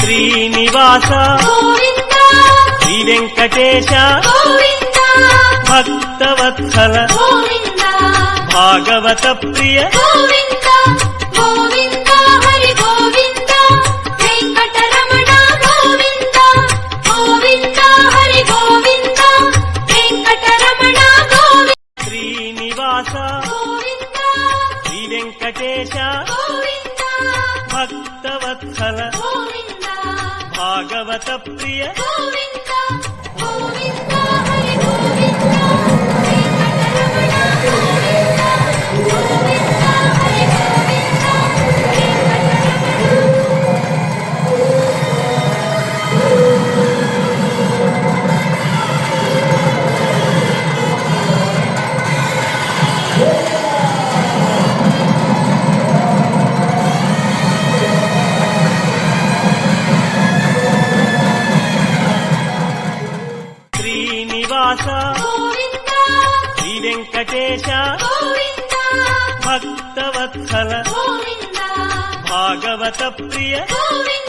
Srinivasa Govinda Shri Venkatesha Govinda Bhaktavatsala Govinda Bhagavata Priya Govinda Govinda Hari Govinda Venkataramana Govinda Govinda Hari Govinda Venkataramana Govinda Srinivasa Govinda Shri Venkatesha Govinda Bhaktavatsala Govinda Bhagavata Priya Govinda Govinda Hari Govinda Venkataramana Govinda Govinda Hari Govinda Srinivasa Govinda Shri Venkatesha Govinda Bhaktavatsala Govinda Bhagavata Priya Govinda